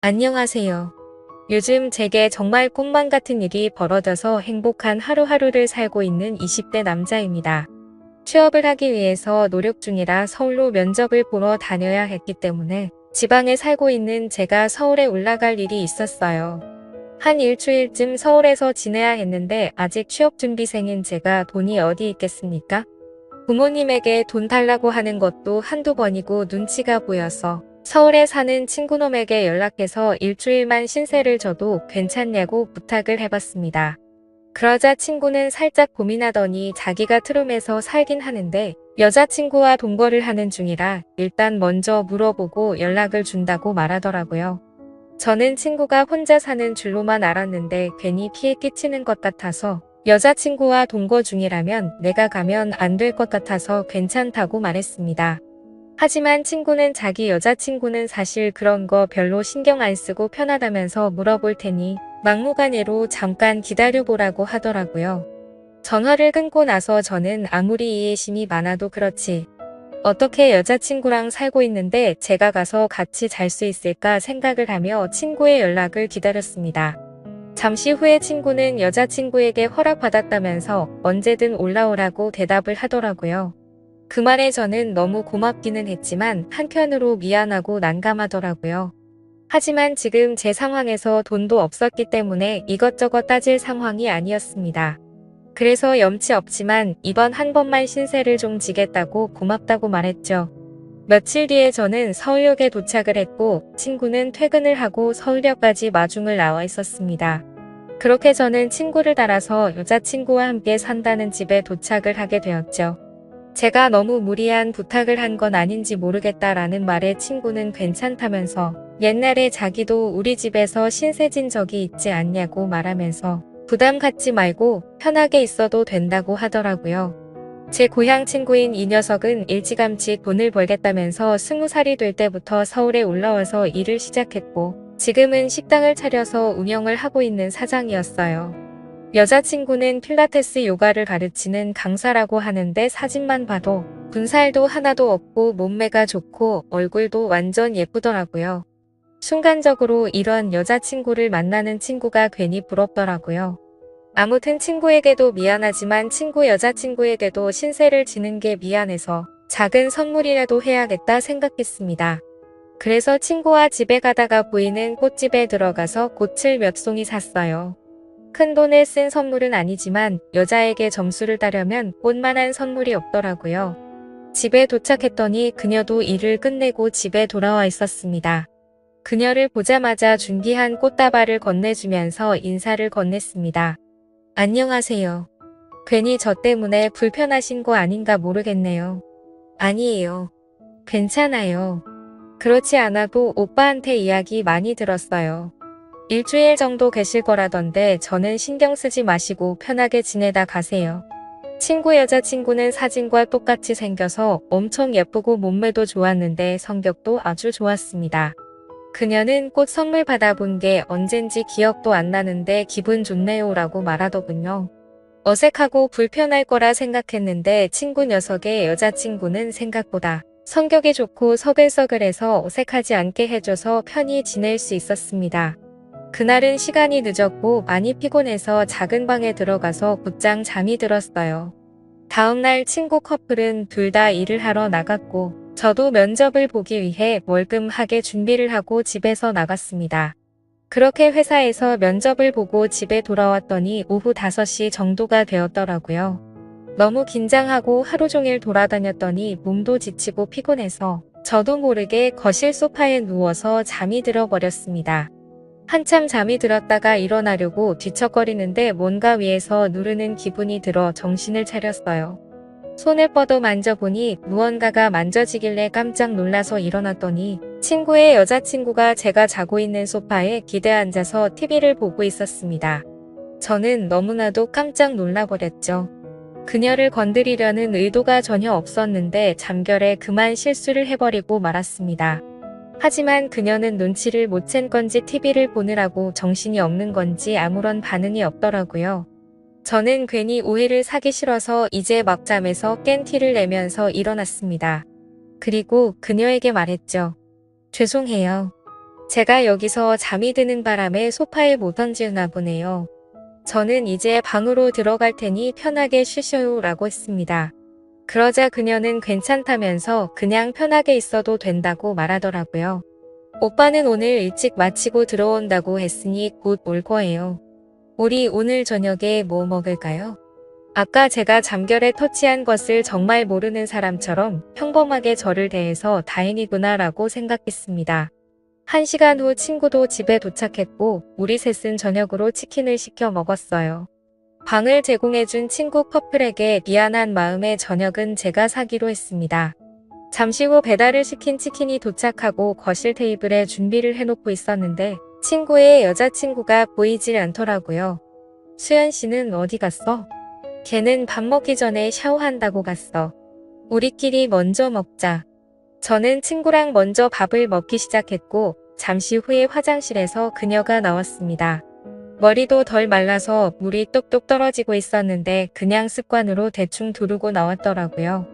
안녕하세요. 요즘 제게 정말 꿈만 같은 일이 벌어져서 행복한 하루하루를 살고 있는 20대 남자입니다. 취업을 하기 위해서 노력 중이라 서울로 면접을 보러 다녀야 했기 때문에 지방에 살고 있는 제가 서울에 올라갈 일이 있었어요. 한 일주일쯤 서울에서 지내야 했는데 아직 취업준비생인 제가 돈이 어디 있겠습니까? 부모님에게 돈 달라고 하는 것도 한두 번이고 눈치가 보여서 서울에 사는 친구놈에게 연락해서 일주일만 신세를 져도 괜찮냐고 부탁을 해봤습니다. 그러자 친구는 살짝 고민하더니 자기가 트름에서 살긴 하는데 여자친구와 동거를 하는 중이라 일단 먼저 물어보고 연락을 준다고 말하더라고요. 저는 친구가 혼자 사는 줄로만 알았는데 괜히 피해 끼치는 것 같아서 여자친구와 동거 중이라면 내가 가면 안 될 것 같아서 괜찮다고 말했습니다. 하지만 친구는 자기 여자친구는 사실 그런 거 별로 신경 안 쓰고 편하다면서 물어볼 테니 막무가내로 잠깐 기다려보라고 하더라고요. 전화를 끊고 나서 저는 아무리 이해심이 많아도 그렇지 어떻게 여자친구랑 살고 있는데 제가 가서 같이 잘 수 있을까 생각을 하며 친구의 연락을 기다렸습니다. 잠시 후에 친구는 여자친구에게 허락받았다면서 언제든 올라오라고 대답을 하더라고요. 그 말에 저는 너무 고맙기는 했지만 한편으로 미안하고 난감하더라고요. 하지만 지금 제 상황에서 돈도 없었기 때문에 이것저것 따질 상황이 아니었습니다. 그래서 염치 없지만 이번 한 번만 신세를 좀 지겠다고 고맙다고 말했죠. 며칠 뒤에 저는 서울역에 도착을 했고 친구는 퇴근을 하고 서울역까지 마중을 나와 있었습니다. 그렇게 저는 친구를 따라서 여자친구와 함께 산다는 집에 도착을 하게 되었죠. 제가 너무 무리한 부탁을 한 건 아닌지 모르겠다라는 말에 친구는 괜찮다면서 옛날에 자기도 우리 집에서 신세진 적이 있지 않냐고 말하면서 부담 갖지 말고 편하게 있어도 된다고 하더라고요. 제 고향 친구인 이 녀석은 일찌감치 돈을 벌겠다면서 20살이 될 때부터 서울에 올라와서 일을 시작했고 지금은 식당을 차려서 운영을 하고 있는 사장이었어요. 여자친구는 필라테스 요가를 가르치는 강사라고 하는데 사진만 봐도 군살도 하나도 없고 몸매가 좋고 얼굴도 완전 예쁘더라고요. 순간적으로 이런 여자친구를 만나는 친구가 괜히 부럽더라고요. 아무튼 친구에게도 미안하지만 친구 여자친구에게도 신세를 지는 게 미안해서 작은 선물이라도 해야겠다 생각했습니다. 그래서 친구와 집에 가다가 보이는 꽃집에 들어가서 꽃을 몇 송이 샀어요. 큰 돈을 쓴 선물은 아니지만 여자에게 점수를 따려면 꽃만한 선물이 없더라고요. 집에 도착했더니 그녀도 일을 끝내고 집에 돌아와 있었습니다. 그녀를 보자마자 준비한 꽃다발을 건네주면서 인사를 건넸습니다. 안녕하세요. 괜히 저 때문에 불편하신 거 아닌가 모르겠네요. 아니에요. 괜찮아요. 그렇지 않아도 오빠한테 이야기 많이 들었어요. 일주일 정도 계실 거라던데 저는 신경 쓰지 마시고 편하게 지내다 가세요. 친구 여자친구는 사진과 똑같이 생겨서 엄청 예쁘고 몸매도 좋았는데 성격도 아주 좋았습니다. 그녀는 꽃 선물 받아본 게 언젠지 기억도 안 나는데 기분 좋네요 라고 말하더군요. 어색하고 불편할 거라 생각했는데 친구 녀석의 여자친구는 생각보다 성격이 좋고 서글서글해서 어색하지 않게 해줘서 편히 지낼 수 있었습니다. 그날은 시간이 늦었고 많이 피곤해서 작은 방에 들어가서 곧장 잠이 들었어요. 다음날 친구 커플은 둘 다 일을 하러 나갔고 저도 면접을 보기 위해 멀끔하게 준비를 하고 집에서 나갔습니다. 그렇게 회사에서 면접을 보고 집에 돌아왔더니 오후 5시 정도가 되었더라고요. 너무 긴장하고 하루 종일 돌아다녔더니 몸도 지치고 피곤해서 저도 모르게 거실 소파에 누워서 잠이 들어버렸습니다. 한참 잠이 들었다가 일어나려고 뒤척거리는데 뭔가 위에서 누르는 기분이 들어 정신을 차렸어요. 손을 뻗어 만져보니 무언가가 만져지길래 깜짝 놀라서 일어났더니 친구의 여자친구가 제가 자고 있는 소파에 기대 앉아서 TV를 보고 있었습니다. 저는 너무나도 깜짝 놀라버렸죠. 그녀를 건드리려는 의도가 전혀 없었는데 잠결에 그만 실수를 해버리고 말았습니다. 하지만 그녀는 눈치를 못 챈 건지 TV를 보느라고 정신이 없는 건지 아무런 반응이 없더라고요. 저는 괜히 오해를 사기 싫어서 이제 막 잠에서 깬 티를 내면서 일어났습니다. 그리고 그녀에게 말했죠. 죄송해요. 제가 여기서 잠이 드는 바람에 소파에 못 얹으나 보네요. 저는 이제 방으로 들어갈 테니 편하게 쉬셔요 라고 했습니다. 그러자 그녀는 괜찮다면서 그냥 편하게 있어도 된다고 말하더라고요. 오빠는 오늘 일찍 마치고 들어온다고 했으니 곧 올 거예요. 우리 오늘 저녁에 뭐 먹을까요? 아까 제가 잠결에 터치한 것을 정말 모르는 사람처럼 평범하게 저를 대해서 다행이구나 라고 생각했습니다. 1시간 후 친구도 집에 도착했고 우리 셋은 저녁으로 치킨을 시켜 먹었어요. 방을 제공해준 친구 커플에게 미안한 마음에 저녁은 제가 사기로 했습니다. 잠시 후 배달을 시킨 치킨이 도착하고 거실 테이블에 준비를 해놓고 있었는데 친구의 여자친구가 보이질 않더라고요. 수연 씨는 어디 갔어? 걔는 밥 먹기 전에 샤워한다고 갔어. 우리끼리 먼저 먹자. 저는 친구랑 먼저 밥을 먹기 시작했고 잠시 후에 화장실에서 그녀가 나왔습니다. 머리도 덜 말라서 물이 뚝뚝 떨어지고 있었는데 그냥 습관으로 대충 두르고 나왔더라고요.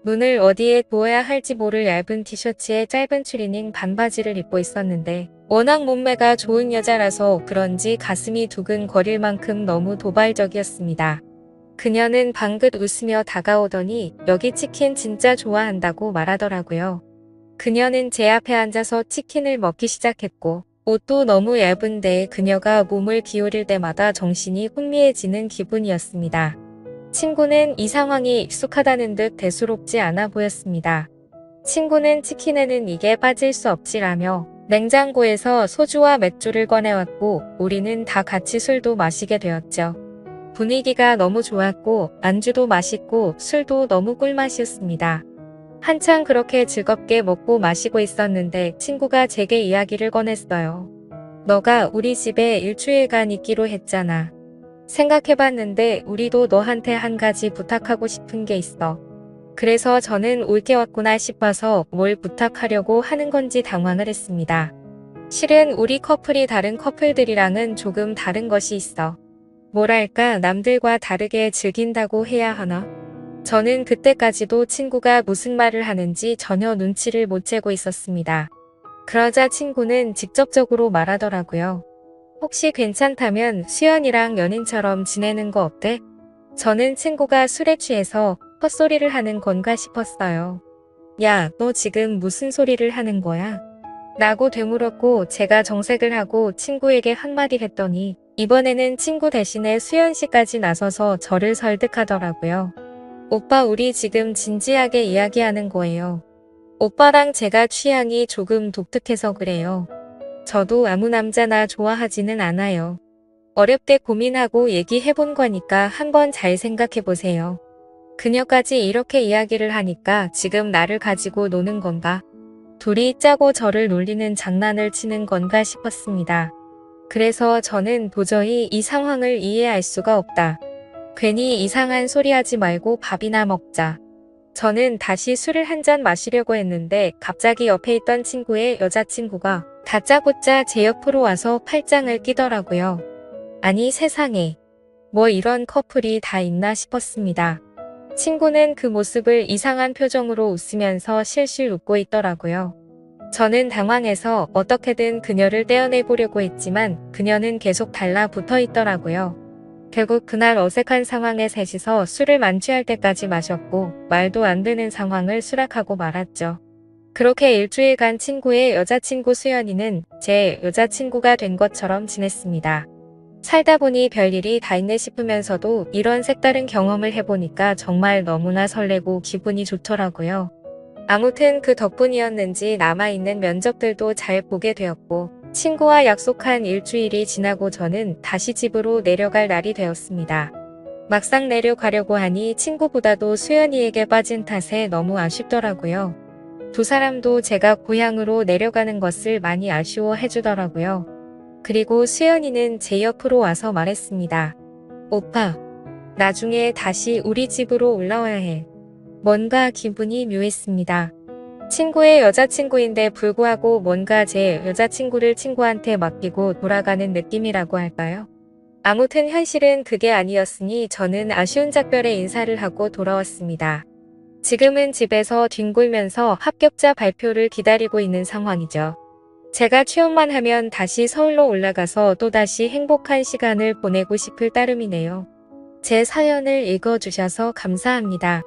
눈을 어디에 두어야 할지 모를 얇은 티셔츠에 짧은 추리닝 반바지를 입고 있었는데 워낙 몸매가 좋은 여자라서 그런지 가슴이 두근거릴 만큼 너무 도발적이었습니다. 그녀는 방긋 웃으며 다가오더니 여기 치킨 진짜 좋아한다고 말하더라고요. 그녀는 제 앞에 앉아서 치킨을 먹기 시작했고 옷도 너무 얇은데 그녀가 몸을 기울일 때마다 정신이 혼미해지는 기분이었습니다. 친구는 이 상황이 익숙하다는 듯 대수롭지 않아 보였습니다. 친구는 치킨에는 이게 빠질 수 없지라며 냉장고에서 소주와 맥주를 꺼내왔고 우리는 다 같이 술도 마시게 되었죠. 분위기가 너무 좋았고 안주도 맛있고 술도 너무 꿀맛이었습니다. 한창 그렇게 즐겁게 먹고 마시고 있었는데 친구가 제게 이야기를 꺼냈어요. 너가 우리 집에 일주일간 있기로 했잖아. 생각해봤는데 우리도 너한테 한 가지 부탁하고 싶은 게 있어. 그래서 저는 올 게 왔구나 싶어서 뭘 부탁하려고 하는 건지 당황을 했습니다. 실은 우리 커플이 다른 커플들이랑은 조금 다른 것이 있어. 뭐랄까 남들과 다르게 즐긴다고 해야 하나? 저는 그때까지도 친구가 무슨 말을 하는지 전혀 눈치를 못 채고 있었습니다. 그러자 친구는 직접적으로 말하더라고요. 혹시 괜찮다면 수연이랑 연인처럼 지내는 거 어때? 저는 친구가 술에 취해서 헛소리를 하는 건가 싶었어요. 야, 너 지금 무슨 소리를 하는 거야? 라고 되물었고 제가 정색을 하고 친구에게 한마디 했더니 이번에는 친구 대신에 수연 씨까지 나서서 저를 설득하더라고요. 오빠 우리 지금 진지하게 이야기하는 거예요. 오빠랑 제가 취향이 조금 독특해서 그래요. 저도 아무 남자나 좋아하지는 않아요. 어렵게 고민하고 얘기해본 거니까 한번 잘 생각해보세요. 그녀까지 이렇게 이야기를 하니까 지금 나를 가지고 노는 건가? 둘이 짜고 저를 놀리는 장난을 치는 건가 싶었습니다. 그래서 저는 도저히 이 상황을 이해할 수가 없다. 괜히 이상한 소리 하지 말고 밥이나 먹자. 저는 다시 술을 한 잔 마시려고 했는데 갑자기 옆에 있던 친구의 여자친구가 다짜고짜 제 옆으로 와서 팔짱을 끼더라고요. 아니 세상에. 뭐 이런 커플이 다 있나 싶었습니다. 친구는 그 모습을 이상한 표정으로 웃으면서 실실 웃고 있더라고요. 저는 당황해서 어떻게든 그녀를 떼어내보려고 했지만 그녀는 계속 달라붙어 있더라고요. 결국 그날 어색한 상황에 셋이서 술을 만취할 때까지 마셨고 말도 안 되는 상황을 수락하고 말았죠. 그렇게 일주일간 친구의 여자친구 수연이는 제 여자친구가 된 것처럼 지냈습니다. 살다 보니 별일이 다 있네 싶으면서도 이런 색다른 경험을 해보니까 정말 너무나 설레고 기분이 좋더라고요. 아무튼 그 덕분이었는지 남아있는 면접들도 잘 보게 되었고 친구와 약속한 일주일이 지나고 저는 다시 집으로 내려갈 날이 되었습니다. 막상 내려가려고 하니 친구보다도 수연이에게 빠진 탓에 너무 아쉽더라고요. 두 사람도 제가 고향으로 내려가는 것을 많이 아쉬워해 주더라고요. 그리고 수연이는 제 옆으로 와서 말했습니다. 오빠, 나중에 다시 우리 집으로 올라와야 해. 뭔가 기분이 묘했습니다. 친구의 여자친구인데 불구하고 뭔가 제 여자친구를 친구한테 맡기고 돌아가는 느낌이라고 할까요? 아무튼 현실은 그게 아니었으니 저는 아쉬운 작별에 인사를 하고 돌아왔습니다. 지금은 집에서 뒹굴면서 합격자 발표를 기다리고 있는 상황이죠. 제가 취업만 하면 다시 서울로 올라가서 또다시 행복한 시간을 보내고 싶을 따름이네요. 제 사연을 읽어주셔서 감사합니다.